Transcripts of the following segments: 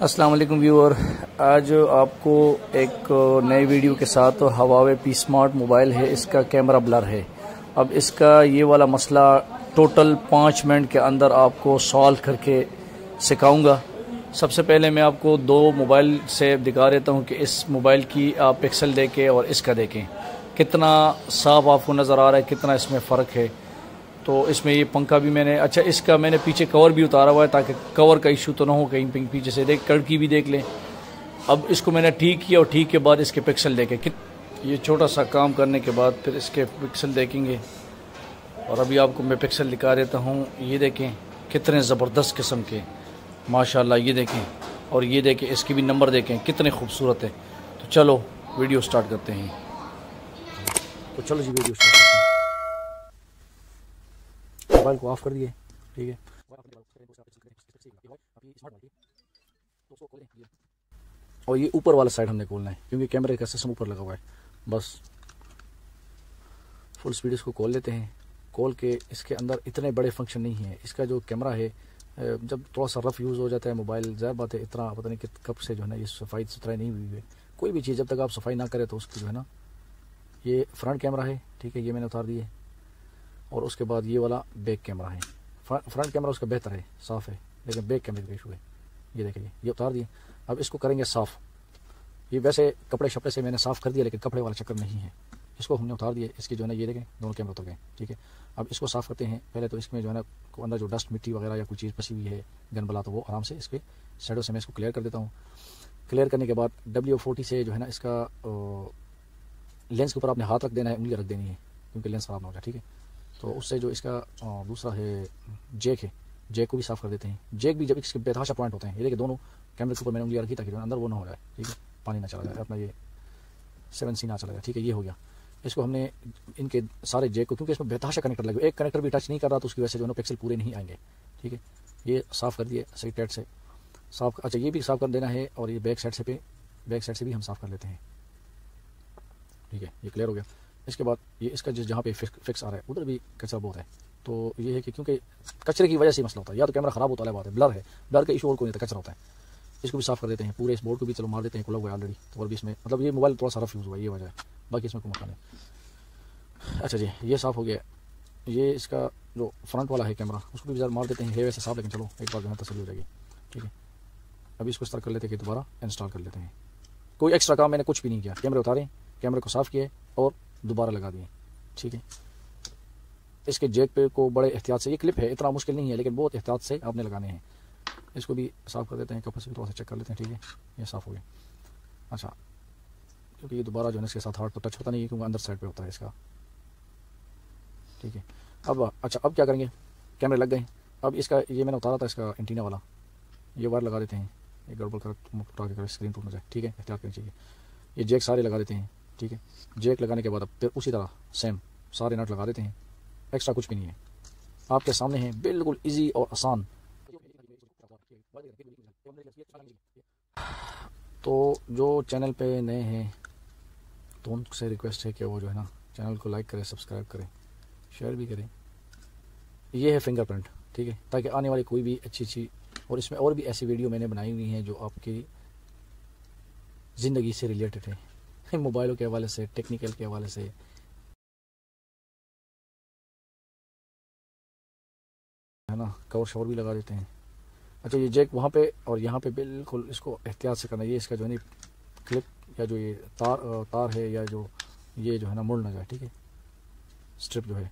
السلام علیکم ویور، آج آپ کو ایک نئے ویڈیو کے ساتھ ہواوے پی سمارٹ موبائل ہے، اس کا کیمرہ بلر ہے۔ اب اس کا یہ والا مسئلہ ٹوٹل 5 منٹ کے اندر آپ کو سالو کر کے سکھاؤں گا۔ سب سے پہلے میں آپ کو 2 موبائل سے دکھا دیتا ہوں کہ اس موبائل کی آپ پکسل دیکھیں اور اس کا دیکھیں کتنا صاف آپ کو نظر آ رہا ہے، کتنا اس میں فرق ہے۔ تو اس میں یہ پنکھا بھی اس کا میں نے پیچھے کور بھی اتارا ہوا ہے تاکہ کور کا ایشو تو نہ ہو، کہیں پیچھے سے کڑکی بھی دیکھ لیں۔ اب اس کو میں نے ٹھیک کیا اور ٹھیک کے بعد اس کے پکسل دیکھیں، یہ چھوٹا سا کام کرنے کے بعد پھر اس کے پکسل دیکھیں گے۔ اور ابھی آپ کو میں پکسل دکھا دیتا ہوں، یہ دیکھیں کتنے زبردست قسم کے، ماشاءاللہ یہ دیکھیں، اور یہ دیکھیں اس کی بھی نمبر دیکھیں کتنے خوبصورت ہے۔ تو چلو ویڈیو سٹارٹ کرتے ہیں۔ تو چلو جی ویڈیو سٹارٹ کرتے ہیں۔ موبائل کو آف کر دیے، ٹھیک ہے، اور یہ اوپر والا سائڈ ہم نے کھولنا ہے کیونکہ کیمرے کا سسٹم اوپر لگا ہوا ہے۔ بس فل سپیڈ اس کو کھول لیتے ہیں۔ کھول کے اس کے اندر اتنے بڑے فنکشن نہیں ہیں۔ اس کا جو کیمرہ ہے جب تھوڑا سا رف یوز ہو جاتا ہے موبائل، ظاہر بات ہے اتنا پتہ نہیں کب سے جو ہے نا یہ صفائی ستھرائی نہیں ہوئی ہے۔ کوئی بھی چیز جب تک آپ صفائی نہ کرے تو اس کی جو ہے نا، یہ فرنٹ کیمرہ ہے، ٹھیک ہے، یہ میں نے اتار دیے۔ اور اس کے بعد یہ والا بیک کیمرہ ہے۔ فرنٹ کیمرہ اس کا بہتر ہے، صاف ہے، لیکن بیک کیمرے کا ایشو ہے۔ یہ دیکھیں یہ اتار دیے۔ اب اس کو کریں گے صاف۔ یہ ویسے کپڑے شپڑے سے میں نے صاف کر دیا لیکن کپڑے والا چکر نہیں ہے۔ اس کو ہم نے اتار دیا، اس کی جو ہے نا یہ دیکھیں دونوں کیمرے اتر گئے، ٹھیک ہے۔ اب اس کو صاف کرتے ہیں۔ پہلے تو اس میں جو ہے نا اندر جو ڈسٹ مٹی وغیرہ یا کوئی چیز پسی ہوئی ہے گن بلا، تو وہ آرام سے اس کے سائڈوں سے میں اس کو کلیئر کر دیتا ہوں۔ کلیئر کرنے کے بعد W40 سے جو ہے نا اس کا لینس کے اوپر آپ نے ہاتھ رکھ دینا ہے، انگلی رکھ دینی ہے کیونکہ لینس خراب نہ ہو جائے، ٹھیک ہے۔ تو اس سے جو اس کا دوسرا ہے جیک ہے، جیک کو بھی صاف کر دیتے ہیں۔ جیک بھی جب اس کے بےتحاشا پوائنٹ ہوتے ہیں، یہ دیکھیں دونوں کیمرے کے اوپر میں نے انگلیاں رکھی تاکہ اندر وہ نہ ہو جائے، ٹھیک ہے، پانی نہ چلا جائے، اپنا یہ 7C نہ چلا جائے، ٹھیک ہے۔ یہ ہو گیا۔ اس کو ہم نے ان کے سارے جیک کو، کیونکہ اس میں بےتحاشا کنیکٹر لگے، ایک کنیکٹر بھی ٹچ نہیں کر رہا تو اس کی وجہ سے جو ہے نا پکسل پورے نہیں آئیں گے، ٹھیک ہے۔ یہ صاف کر دیے صحیح ٹائٹ سے صاف۔ اچھا یہ بھی صاف کر دینا ہے، اور یہ بیک سائڈ سے بھی ہم صاف کر لیتے ہیں، ٹھیک ہے۔ یہ کلیئر ہو گیا۔ اس کے بعد یہ اس کا جہاں پہ فکس آ رہا ہے ادھر بھی کچرا بہت ہے، تو یہ ہے کہ کیونکہ کچرے کی وجہ سے مسئلہ ہوتا ہے، یا تو کیمرہ خراب ہوتا ہے، بات ہے بلر ہے، بلر کا ایشو اور کوئی نہیں، کچرا ہوتا ہے۔ اس کو بھی صاف کر دیتے ہیں، پورے اس بورڈ کو بھی چلو مار دیتے ہیں، کھلا ہوا ہے آلریڈی، اور بھی اس میں مطلب یہ موبائل تھوڑا سا رف یوز ہوا ہے، یہ وجہ ہے، باقی اس میں کوئی مسئلہ نہیں۔ اچھا جی یہ صاف ہو گیا۔ یہ اس کا جو فرنٹ والا ہے کیمرہ، اس کو بھی مار دیتے ہیں، ہے ویسے صاف لیکن چلو ایک بار جو ہے تسلی ہو جائے گی، ٹھیک ہے۔ ابھی اس کو اس طرح کر لیتے ہیں کہ دوبارہ انسٹال کر لیتے ہیں۔ کوئی ایکسٹرا کام میں نے کچھ بھی نہیں کیا، کیمرے اتارے، کیمرے کو صاف کیے اور دوبارہ لگا دیے، ٹھیک ہے۔ اس کے جیک پہ کو بڑے احتیاط سے، یہ کلپ ہے اتنا مشکل نہیں ہے لیکن بہت احتیاط سے آپ نے لگانے ہیں۔ اس کو بھی صاف کر دیتے ہیں، کپڑے سے تھوڑا سا چیک کر لیتے ہیں، ٹھیک ہے، یہ صاف ہو گیا۔ اچھا کیونکہ یہ دوبارہ جو ہے اس کے ساتھ ہارڈ تو ٹچ ہوتا نہیں ہے کیونکہ اندر سائڈ پہ ہوتا ہے اس کا، ٹھیک ہے۔ اب کیا کریں گے، کیمرے لگ گئے۔ اب اس کا یہ میں نے اتارا تھا اس کا اینٹینا والا، یہ وائر لگا دیتے ہیں، یہ گڑبڑ کر اسکرین ٹوٹ نہ جائے، ٹھیک ہے، احتیاط کرنی چاہیے۔ یہ جیک سارے لگا دیتے ہیں، ٹھیک ہے۔ جیک لگانے کے بعد اب پھر اسی طرح سیم سارے نٹ لگا دیتے ہیں، ایکسٹرا کچھ بھی نہیں ہے، آپ کے سامنے ہیں، بالکل ایزی اور آسان۔ تو جو چینل پہ نئے ہیں تو ان سے ریکویسٹ ہے کہ وہ جو ہے نا چینل کو لائک کریں، سبسکرائب کریں، شیئر بھی کریں۔ یہ ہے فنگر پرنٹ، ٹھیک ہے، تاکہ آنے والی کوئی بھی اچھی اور اس میں اور بھی ایسی ویڈیو میں نے بنائی ہوئی ہیں جو آپ کی زندگی سے ریلیٹڈ ہے، موبائلوں کے حوالے سے، ٹیکنیکل کے حوالے سے، ہے نا، کور شور بھی لگا دیتے ہیں۔ اچھا یہ جیک وہاں پہ اور یہاں پہ بالکل اس کو احتیاط سے کرنا ہے، یہ اس کا جو ہے نا کلپ یا جو یہ تار ہے یا جو یہ جو ہے نا مڑ نہ جائے، ٹھیک ہے۔ اسٹرپ جو ہے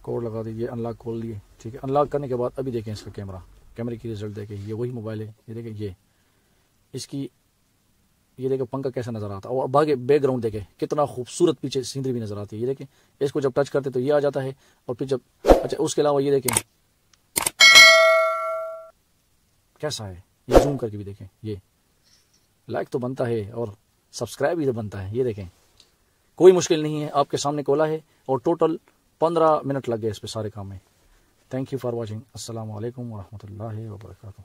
کوڈ لگا دی، یہ انلاک کھول لیے، ٹھیک ہے۔ انلاک کرنے کے بعد ابھی دیکھیں اس کا کیمرے کی رزلٹ دیکھیں، یہ وہی موبائل ہے، یہ دیکھیں، یہ اس کی، یہ دیکھیں پنکھا کیسا نظر آتا ہے، اور باقی بیک گراؤنڈ دیکھیں کتنا خوبصورت پیچھے سینری بھی نظر آتی ہے، یہ دیکھیں اس کو جب ٹچ کرتے تو یہ آ جاتا ہے، اور پھر جب اچھا اس کے علاوہ یہ دیکھیں کیسا ہے، یہ زوم کر کے بھی دیکھیں، یہ لائک تو بنتا ہے اور سبسکرائب بھی تو بنتا ہے، یہ دیکھیں کوئی مشکل نہیں ہے، آپ کے سامنے کھولا ہے اور ٹوٹل 15 منٹ لگ گئے اس پہ سارے کام میں۔ Thank you for watching. السلام علیکم ورحمۃ اللہ وبرکاتہ۔